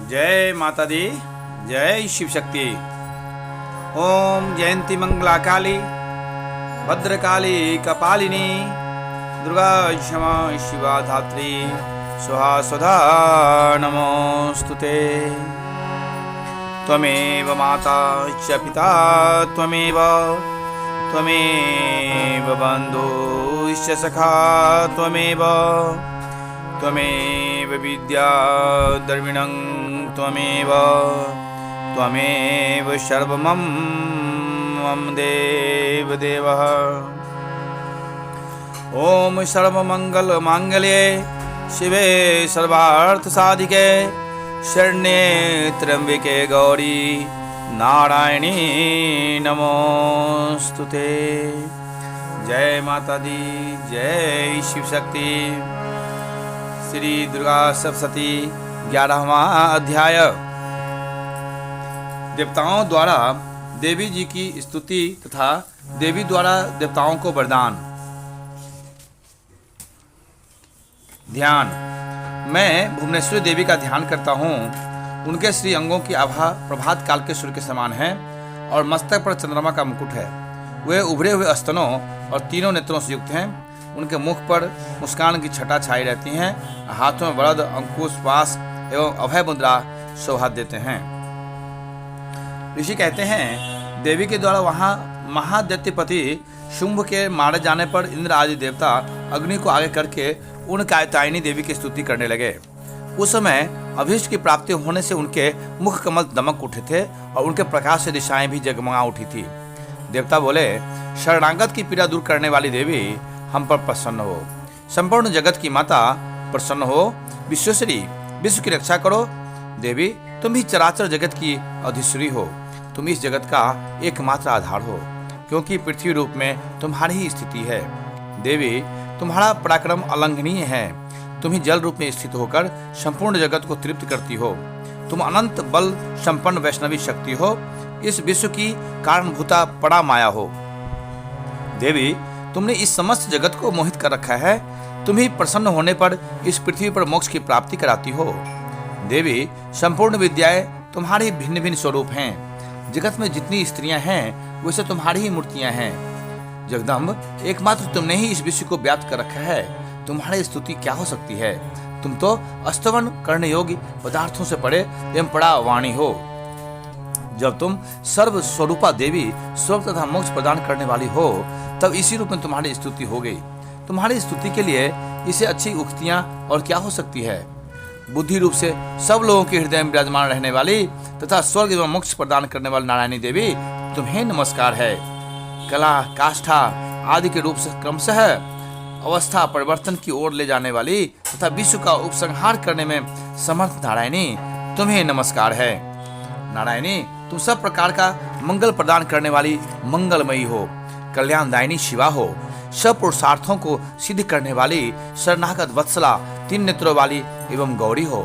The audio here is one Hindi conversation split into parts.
जय माता दी, जय शिव शक्ति। ओम जयंती मंगला काली, भद्रकाली कपालिनी, दुर्गा क्षमा शिवा धात्री, स्वाहा स्वधा नमोस्तुते। त्वमेव माता च पिता त्वमेव, त्वमेव बन्धुश्च सखा त्वमेव, त्वमेव विद्या द्रविणं त्वमेव, त्वमेव सर्वमं मम देव देवः। ओम सर्वमंगल मांगल्ये शिवे सर्वार्थ साधिके, शरण्ये त्र्यंबके गौरी नारायणी नमोस्तुते। जय माता दी, जय शिव शक्ति। श्री दुर्गा सप्तशती 11वां अध्याय। देवताओं द्वारा देवी जी की स्तुति तथा देवी द्वारा देवताओं को वरदान। ध्यान। मैं भुवनेश्वरी देवी का ध्यान करता हूँ। उनके श्री अंगों की आभा प्रभात काल के सूर्य के समान है और मस्तक पर चंद्रमा का मुकुट है। वे उभरे हुए स्तनों और तीनों नेत्रों से युक्त हैं। उनके मुख पर मुस्कान की छटा छाई रहती हैं। हाथों में वरद, अंकुश, पास एवं अभय मुद्रा शोभा देते हैं। ऋषि कहते हैं, देवी के द्वारा वहाँ महादैत्यपति शुंभ के मारे जाने पर इंद्र आदि देवता अग्नि को आगे करके उन कात्यायनी देवी की स्तुति करने लगे। उस समय अभीष्ट की प्राप्ति होने से उनके मुख कमल दमक उठे थे और उनके प्रकाश से दिशाएं भी जगमगा उठी थी। देवता बोले, शरणागत की पीड़ा दूर करने वाली देवी हम पर प्रसन्न हो। संपूर्ण जगत की माता प्रसन्न हो। विश्वेश्वरी, विश्व की रक्षा करो। देवी, तुम ही चराचर जगत की अधीश्वरी हो। तुम इस जगत का एकमात्र आधार हो, क्योंकि पृथ्वी रूप में तुम्हारी ही स्थिति है। देवी, तुम्हारा पराक्रम अलंघनीय है। तुम ही जल रूप में स्थित होकर संपूर्ण जगत को तृप्त करती हो। तुम अनंत बल संपन्न वैष्णवी शक्ति हो। इस विश्व की कारणभूता पड़ा माया हो। देवी, तुमने इस समस्त जगत को मोहित कर रखा है। तुम ही प्रसन्न होने पर इस पृथ्वी पर मोक्ष की प्राप्ति कराती हो। देवी, संपूर्ण विद्याएं तुम्हारी भिन्न भिन्न स्वरूप हैं। जगत में जितनी स्त्रियां हैं वैसे तुम्हारी ही मूर्तियां हैं। जगदम्ब, एकमात्र तुमने ही इस विश्व को व्याप्त कर रखा है। तुम्हारी स्तुति क्या हो सकती है। तुम तो अस्तवन करने योग्य पदार्थों से परे एवं पड़ा वाणी हो। जब तुम सर्व स्वरूपा देवी, स्वर्ग तथा मोक्ष प्रदान करने वाली हो, तब इसी रूप में तुम्हारी स्तुति हो गई। तुम्हारी स्तुति के लिए इसे अच्छी उक्तियां और क्या हो सकती है। बुद्धि रूप से सब लोगों के हृदय में विराजमान रहने वाली तथा स्वर्ग एवं मोक्ष प्रदान करने वाली नारायणी देवी, तुम्हें नमस्कार है। कला, काष्ठा आदि के रूप से क्रमशः अवस्था परिवर्तन की ओर ले जाने वाली तथा विश्व का उपसंहार करने में समर्थ नारायणी, तुम्हें नमस्कार है। नारायणी, तुम सब प्रकार का मंगल प्रदान करने वाली मंगलमयी हो। कल्याणदायिनी शिवा हो। सब पुरुषार्थों को सिद्ध करने वाली शरणागत वत्सला, तीन नेत्रों वाली एवं गौरी हो।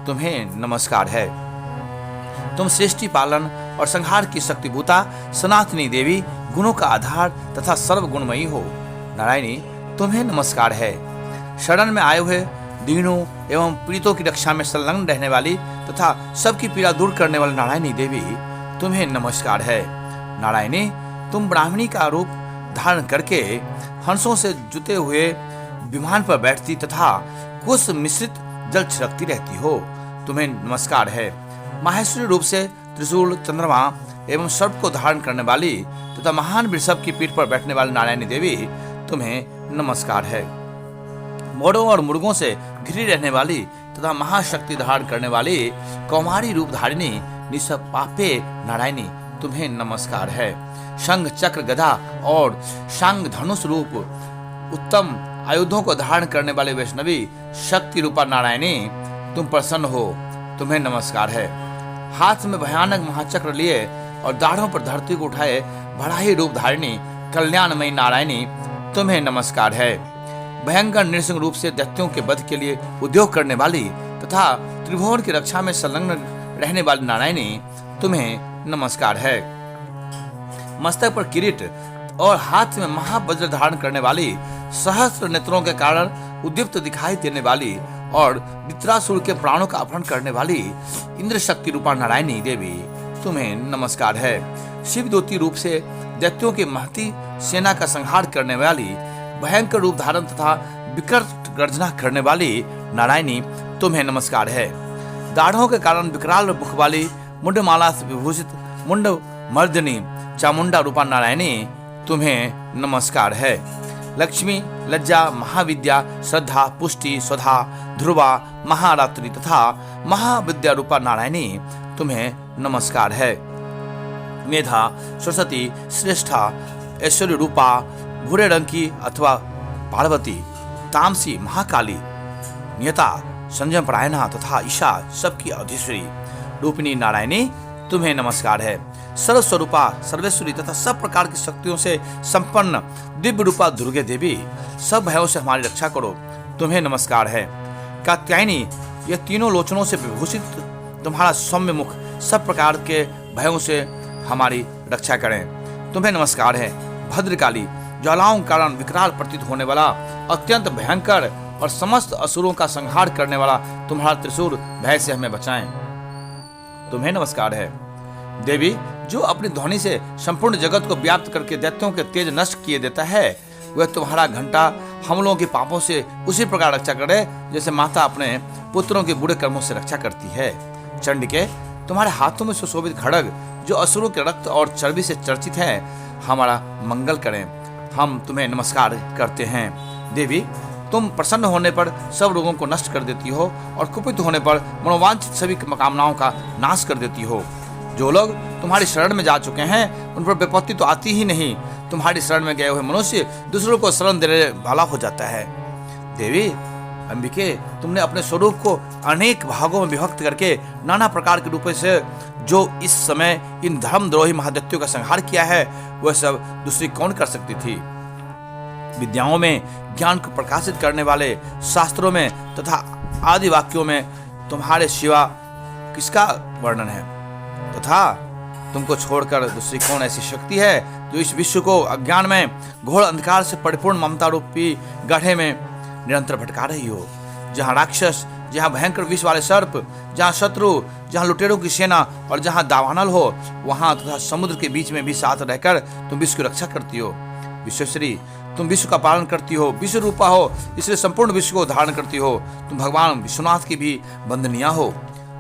तुम्हें नमस्कार है। तुम सृष्टि पालन और संहार की शक्तिभूता सनातनी देवी, गुणों का आधार तथा सर्वगुणमयी हो। नारायणी, तुम्हें नमस्कार है। शरण में आए हुए दीनों एवं पीड़ितों की रक्षा में संलग्न रहने वाली तथा सबकी पीड़ा दूर करने वाली नारायणी देवी, तुम्हें नमस्कार है। नारायणी, तुम ब्राह्मणी का रूप धारण करके हंसों से जुते हुए विमान पर बैठती तथा कुश मिश्रित जल छिड़कती रहती हो। तुम्हें नमस्कार है। माहेश्वरी रूप से त्रिशूल, चंद्रमा एवं सर्प को धारण करने वाली तथा महान वृषभ की पीठ पर बैठने वाली नारायणी देवी, तुम्हें नमस्कार है। मोरों और मुर्गों से घिरी रहने वाली तथा महाशक्ति धारण करने वाली कौमारी रूप धारिणी निष्पापे नारायणी, तुम्हें नमस्कार है। शंख, चक्र, गदा और शांग धनुष रूप उत्तम आयुधों को धारण करने वाले वैष्णवी शक्ति रूपा नारायणी, तुम प्रसन्न हो। तुम्हें नमस्कार है। हाथ में भयानक महाचक्र लिए और दाढ़ों पर धरती को उठाए बढ़ाई रूप धारिणी कल्याणमयी नारायणी, तुम्हें नमस्कार है। भयंकर नृसिंह रूप से दैत्यों के वध के लिए उद्योग करने वाली तथा त्रिभुवन की रक्षा में संलग्न रहने वाली नारायणी, तुम्हें नमस्कार है। मस्तक पर किरीट और हाथ में महावज्र धारण करने वाली, सहस्त्र नेत्रों के कारण उद्दीप्त दिखाई देने वाली और वित्रासुर के प्राणों का अपहरण करने वाली इंद्र शक्ति रूपा नारायणी देवी तुम्हें नमस्कार है। शिवदूती रूप से दैत्यों की महती सेना का संहार करने वाली, भयंकर रूप धारण तथा विकट गर्जना करने वाली नारायणी तुम्हें नमस्कार है। दाढ़ों के कारण विकराल मुख वाली, मुंडमाला से विभूषित मुंड मर्दिनी चामुंडा रूपा नारायणी तुम्हें नमस्कार है। लक्ष्मी, लज्जा, महाविद्या, श्रद्धा, पुष्टि, स्वधा, ध्रुवा, महारात्रि तथा महाविद्या रूपा नारायणी तुम्हें नमस्कार है। मेधा, सरस्वती, श्रेष्ठा, ऐश्वर्य रूपा, भूरे रंग की अथवा पार्वती, तामसी, महाकाली, नियता, संयम परायणा तथा ईशा सबकी अधीश्वरी रूपिणी नारायणी तुम्हें नमस्कार है। सर्वस्वरूपा, सर्वेश्वरी तथा सब प्रकार की शक्तियों से संपन्न दिव्य रूपा दुर्गे देवी, सब भयों से हमारी रक्षा करो, तुम्हें नमस्कार है। कात्यायनी, ये तीनों लोचनों से विभूषित तुम्हारा सौम्य मुख सब प्रकार के भयों से हमारी रक्षा करें, तुम्हें नमस्कार है। भद्रकाली, ज्वालाओं के कारण विकराल प्रतीत होने वाला, अत्यंत भयंकर और समस्त असुरों का संहार करने वाला तुम्हारा त्रिशूल भय से हमें बचाएं, तुम्हें नमस्कार है। देवी, जो अपनी ध्वनि से संपूर्ण जगत को व्याप्त करके दैत्यों के तेज नष्ट किए देता है, वह तुम्हारा घंटा हम लोगों के पापों से उसी प्रकार रक्षा करे जैसे माता अपने पुत्रों के बुरे कर्मों से रक्षा करती है। चंडिके, तुम्हारे हाथों में सुशोभित खड्ग जो असुरों के रक्त और चर्बी से चर्चित है, हमारा मंगल करें, हम तुम्हें नमस्कार करते हैं। देवी, तुम प्रसन्न होने पर सब रोगों को नष्ट कर देती हो और कुपित होने पर मनोवांछित सभी कामनाओं का नाश कर देती हो। जो लोग तुम्हारी शरण में जा चुके हैं उन पर विपत्ति तो आती ही नहीं, तुम्हारी शरण में गए हुए मनुष्य दूसरों को शरण देने वाला हो जाता है। देवी अंबिके, तुमने अपने स्वरूप को अनेक भागों में विभक्त करके नाना प्रकार के रूपों से जो इस समय इन धर्मद्रोही महादैत्यों का संहार किया है, वह सब दूसरी कौन कर सकती थी। विद्याओं में ज्ञान को प्रकाशित करने वाले, शास्त्रों में तथा आदि वाक्यों में तुम्हारे सिवा किसका वर्णन है, तथा तुमको छोड़कर दूसरी कौन ऐसी शक्ति है जो इस विश्व को अज्ञान में घोर अंधकार से परिपूर्ण ममता रूपी गड्ढे में निरंतर भटका रही हो। जहाँ राक्षस, जहाँ भयंकर विष वाले सर्प, जहाँ शत्रु, जहाँ लुटेरों की सेना और जहाँ दावानल हो, वहाँ तथा समुद्र के बीच में भी साथ रहकर तुम विश्व की रक्षा करती हो। विश्वेश्वरी, तुम विश्व का पालन करती हो, विश्व रूपा हो, इसलिए संपूर्ण विश्व को धारण करती हो। तुम भगवान विश्वनाथ की भी बंदनिया हो।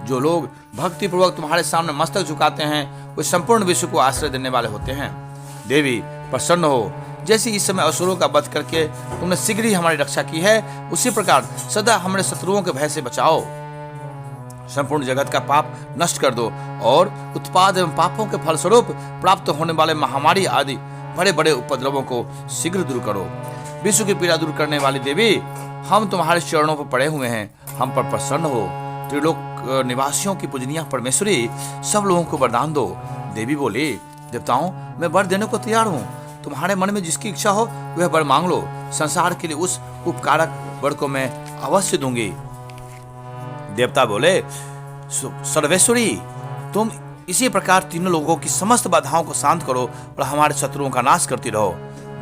जो लोग भक्ति पूर्वक तुम्हारे सामने मस्तक झुकाते हैं, वे संपूर्ण विश्व को आश्रय देने वाले होते हैं। देवी प्रसन्न हो, जैसे इस समय असुरों का वध करके तुमने शीघ्र ही हमारी रक्षा की है, उसी प्रकार सदा हमारे शत्रुओं के भय से बचाओ। संपूर्ण जगत का पाप नष्ट कर दो और उत्पाद एवं पापों के फलस्वरूप प्राप्त होने वाले महामारी आदि बड़े बड़े उपद्रवों को शीघ्र दूर करो। विश्व की पीड़ा दूर करने वाली देवी, हम तुम्हारे चरणों पर पड़े हुए हैं, हम पर प्रसन्न हो। त्रिलोक निवासियों की पूजनीय परमेश्वरी, सब लोगों को वरदान दो। देवी बोली, देवताओं, मैं वर देने को तैयार हूँ, तुम्हारे मन में जिसकी इच्छा हो वह वर मांग लो। संसार के लिए उस उपकारक वर को मैं अवश्य दूंगी। देवता बोले, सर्वेश्वरी, तुम इसी प्रकार तीनों लोगों की समस्त बाधाओं को शांत करो और हमारे शत्रुओं का नाश करती रहो।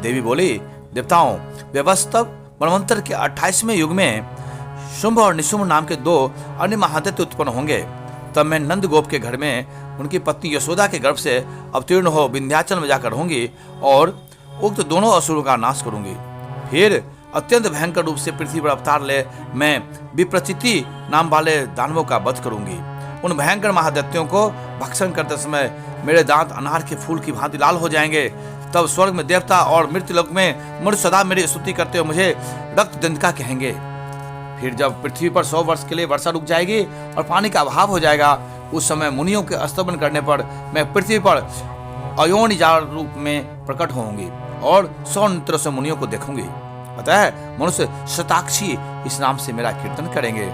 देवी बोली, देवताओं, व्यवस्था मनवंतर के 28वें युग में शुंभ और निशुंभ नाम के 2 अन्य महादैत्य उत्पन्न होंगे। तब मैं नंद गोप के घर में उनकी पत्नी यशोदा के गर्भ से अवतीर्ण हो विंध्याचल में जाकर रहूंगी और उक्त दोनों असुरों का नाश करूंगी। फिर अत्यंत भयंकर रूप से पृथ्वी पर अवतार ले मैं विप्रचिति नाम वाले दानवों का वध करूंगी। उन भयंकर महादैत्यों को भक्षण करते समय मेरे दांत अनार के फूल की भांति लाल हो जाएंगे। तब स्वर्ग में देवता और मृत्युलोक में मनुष्य सदा मेरी स्तुति करते हुए मुझे रक्त दंडका कहेंगे। फिर जब पृथ्वी पर 100 वर्ष के लिए वर्षा रुक जाएगी और पानी का अभाव हो जाएगा, उस समय मुनियों के स्तवन करने पर मैं पृथ्वी पर अयोनि जाल रूप में प्रकट होंगी और 100 नेत्रों से मुनियों को देखूंगी। अतः मनुष्य शताक्षी इस नाम से मेरा कीर्तन करेंगे।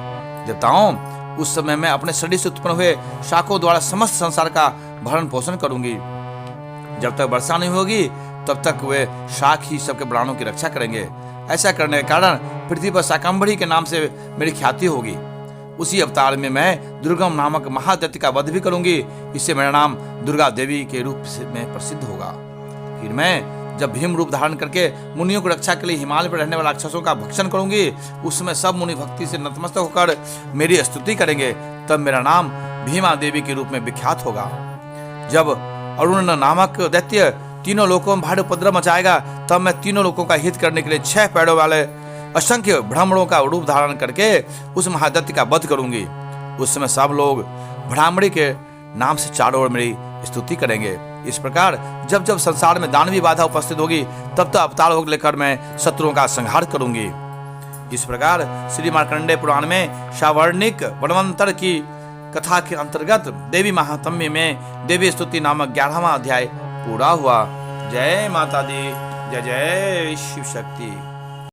देवताओं, उस समय मैं अपने शरीर से उत्पन्न हुए शाखों द्वारा समस्त संसार का भरण पोषण करूंगी। जब तक वर्षा नहीं होगी तब तक वे शाख ही सबके प्राणों की रक्षा करेंगे। ऐसा करने के कारण पृथ्वी पर शाकंभरी के नाम से मेरी ख्याति होगी। उसी अवतार में मैं दुर्गम नामक महादैत्य का वध भी करूंगी। इससे मेरा नाम दुर्गा देवी के रूप में प्रसिद्ध होगा। फिर मैं जब भीम रूप धारण करके मुनियों की रक्षा के लिए हिमालय पर रहने वाले राक्षसों का भक्षण करूंगी, उस समय सब मुनि भक्ति से नतमस्तक होकर मेरी स्तुति करेंगे, तब मेरा नाम भीमा देवी के रूप में विख्यात होगा। जब अरुण नामक दैत्य तीनों लोकों में भारी उपद्रव मचाएगा, तब मैं तीनों लोकों का हित करने के लिए 6 पैरों वाले असंख्य ब्राह्मणों का रूप धारण करके उस महादैत्य का वध करूंगी। उस समय सब लोग ब्राह्मणी के नाम से चारों ओर मेरी स्तुति करेंगे। इस प्रकार जब जब संसार में दानवी बाधा उपस्थित होगी, तब अवतार होकर लेकर मैं शत्रुओं का संहार करूंगी। इस प्रकार श्री मार्कंडेय पुराण में सावर्णिक वनवंतर की कथा के अंतर्गत देवी महात्म्य में देवी स्तुति नामक 11वां अध्याय पूरा हुआ। जय माता दी, जय जय शिव शक्ति।